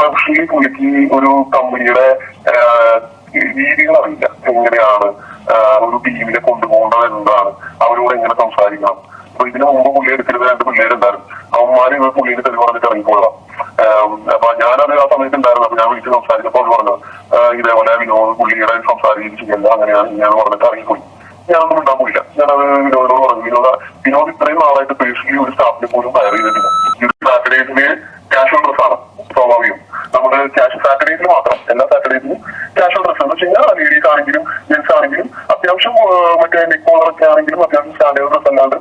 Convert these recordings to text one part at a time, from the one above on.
പക്ഷേ പുള്ളിക്ക് ഒരു കമ്പനിയുടെ രീതികൾ അറിയില്ല. എങ്ങനെയാണ് ഒരു ടീമിനെ കൊണ്ടുപോകേണ്ടത്, എന്താണ് അവരോട് എങ്ങനെ സംസാരിക്കണം. അപ്പൊ ഇതിനു മുമ്പ് പുള്ളി എടുത്തിരുന്ന 2 പിള്ളേരുണ്ടായിരുന്നു. അവന്മാര് പുള്ളിയുടെ തെളിവ് പറഞ്ഞിട്ട് ഇറങ്ങിക്കൊള്ളാം. അപ്പൊ ഞാനത് ആ സമയത്ത് ഉണ്ടായിരുന്നു. അപ്പൊ ഞാൻ വിളിച്ച് സംസാരിച്ചപ്പോൾ പറഞ്ഞു ഇതേപോലെ വിനോദ് പുള്ളിയുടെ സംസാരിച്ച് ചെയ്യല്ല, അങ്ങനെയാണ് ഞാൻ പറഞ്ഞിട്ട് ഇറങ്ങിപ്പോയി. ഞാനൊന്നും ഉണ്ടാൻ പോയില്ല. ഞാനത് വിനോദോട് പറഞ്ഞു, വിനോദ് ഇത്രയും നാളായിട്ട് പേഴ്സണലി ഒരു സ്റ്റാഫിനെ പോലും ഹയർ ചെയ്തിട്ടില്ല. സാറ്റർഡേസിന് ക്യാഷ്വൽ ഡ്രസ്സാണ് സ്വാഭാവികം. നമ്മുടെ സാറ്റർഡേസിൽ മാത്രം, എല്ലാ സാറ്റർഡേസിലും ക്യാഷ്വൽ ഡ്രസ് എന്ന് വെച്ച് കഴിഞ്ഞാൽ ലേഡീസ് ആണെങ്കിലും ജെന്റ്സ് ആണെങ്കിലും അത്യാവശ്യം മറ്റേ നെക്ക് കോളറൊക്കെ ആണെങ്കിലും അത്യാവശ്യം സ്റ്റാൻഡേർഡ് ഡ്രസ് അല്ലാണ്ട്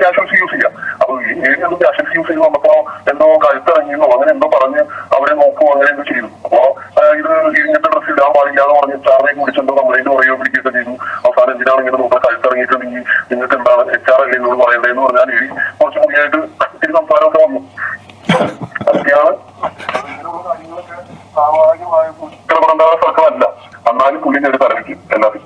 ക്യാഷ്വൽസ് യൂസ് ചെയ്യാം. അപ്പൊ ഏതൊന്നും ക്യാഷ്വൽസ് യൂസ് ചെയ്ത് വന്നപ്പോ എന്തോ കഴുത്തിറങ്ങിയെന്നോ അങ്ങനെ എന്തോ പറഞ്ഞ് അവരെ നോക്കുമോ അങ്ങനെ എന്തോ ചെയ്തു. അപ്പൊ ഇത് ഇങ്ങനത്തെ ഡ്രസ് ഇടാൻ പാടില്ല എന്ന് പറഞ്ഞ് ചാറിനെ കുടിച്ചെന്തോ കംപ്ലൈന്റ് പറയുകയോ പിടിക്കുകയൊക്കെ ചെയ്തു. അവസാനം എന്തിനാണ് ഇങ്ങനെ നോക്കാൻ കഴുത്തിറങ്ങിയിട്ടുണ്ടെങ്കിൽ നിങ്ങൾക്ക് എന്താണ് HR അല്ലേ എന്നോട് പറയണ്ടേന്ന് പറഞ്ഞാൽ കുറച്ച് മുന്നിയായിട്ട് ഇത്തിരി സംസാരമൊക്കെ വന്നു. അതൊക്കെയാണ് കാര്യങ്ങളൊക്കെ സ്വാഭാവികമായ സർക്കാരല്ല. എന്നാലും പുള്ളിന്റെ ഒരു തലവിക്കും എല്ലാവരും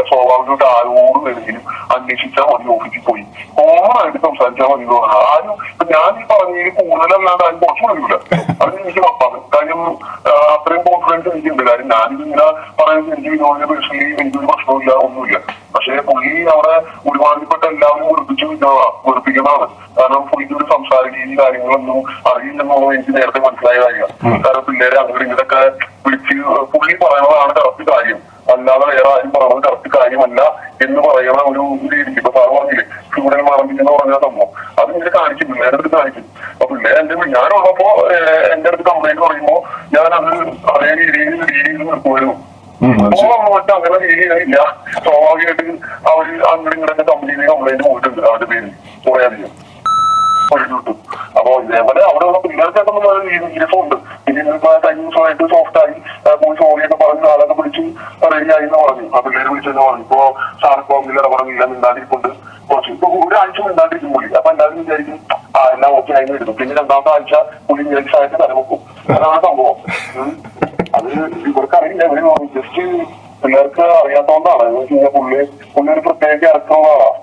സ്വാഭാവികമായിട്ട് ആരോടും വേണമെങ്കിലും അന്വേഷിച്ചാൽ മതി. ഓഫീസിൽ പോയി കോമണായിട്ട് സംസാരിച്ചാൽ മതി എന്ന് പറഞ്ഞാൽ ആരും ഞാൻ ഈ പറഞ്ഞതിൽ കൂടുതലല്ലാണ്ട് ആരും കുറച്ചു വരില്ല. അത് എനിക്ക് ഉറപ്പാണ്. കാര്യം അത്രയും കോൺഫിഡൻസ് എനിക്കുണ്ട്. കാര്യം ഞാനിതിങ്ങനെ പറയുന്നത് എനിക്ക് വിനോദിനെ പേഴ്സണലി എനിക്കൊരു പ്രശ്നമില്ല, ഒന്നുമില്ല. പക്ഷെ പുള്ളി അവിടെ ഒരുമാതിരിപ്പെട്ട എല്ലാവരും വെറുപ്പിക്കുന്നതാണ്. കാരണം പുള്ളിക്ക് ഒരു സംസാര രീതി കാര്യങ്ങളൊന്നും അറിയില്ലെന്നുള്ളത് എനിക്ക് നേരത്തെ മനസ്സിലായ കാര്യമാണ്. കാരണം പിള്ളേരെ അങ്ങോട്ട് ഇങ്ങോട്ടൊക്കെ വിളിച്ച് പുള്ളി പറയുന്നതാണ് കറക്റ്റ് കാര്യം, അല്ലാതെ വേറെ ആരും പറയുന്നത് കറക്റ്റ് കാര്യമല്ല എന്ന് പറയുന്ന ഒരു രീതി. ഇപ്പൊ സാറ് പറഞ്ഞില്ലേ സ്റ്റുഡന്റ് മാറമ്പിൽ എന്ന് പറഞ്ഞ സംഭവം, അത് ഇങ്ങനെ കാണിക്കും, പിള്ളേരുടെ അടുത്ത് കാണിക്കും. അപ്പൊ പിള്ളേർ ഞാനുള്ളപ്പോ എന്റെ അടുത്ത് കംപ്ലൈന്റ് പറയുമ്പോ ഞാനത് അതേ രീതിയിൽ നിർത്തുമായിരുന്നു. മറ്റേ അങ്ങനെ രീതിയില്ല. സ്വാഭാവികമായിട്ട് അവര് അങ്ങോട്ട് ഇങ്ങോട്ടൊക്കെ കമ്പനിയിൽ കംപ്ലൈന്റ് പോയിട്ടുണ്ട് അവരുടെ പേരിൽ കുറേയധികം കിട്ടും. അപ്പൊ ഇതേപോലെ അവിടെയുള്ള പിള്ളേർക്കൊക്കെ യൂണിഫോമുണ്ട്. ടൈംസുമായിട്ട് സോഫ്റ്റായി പോയി സോറിയൊക്കെ പറഞ്ഞ് ആളൊക്കെ പിടിച്ച് റെഡിയായി എന്ന് പറഞ്ഞു. ആ പിള്ളേര് വിളിച്ചെന്ന് പറഞ്ഞു ഇപ്പൊ ഷാർക്കോമിൽ ഇടപെടുന്നില്ല, മിണ്ടാണ്ടിരിക്കൊണ്ട് കുറച്ച് ഇപ്പൊ ഒരാഴ്ച മിണ്ടാണ്ടിരിക്കും പുള്ളി. അപ്പൊ എല്ലാവരും വിചാരിക്കും എല്ലാം ഓക്കെ ആയി എടുക്കും. പിന്നെ 2ാമത്തെ ആഴ്ച പുള്ളി വിചാരിച്ചായിട്ട് തലമുക്കും. അതാണ് സംഭവം. അത് ഇവർക്ക് അറിയില്ല. ഇവര് ജസ്റ്റ് പിള്ളേർക്ക് അറിയാത്തതുകൊണ്ടാണ്. പുള്ളി ഒരു പ്രത്യേക ക്യാരക്ടറുള്ള ആളാണ്.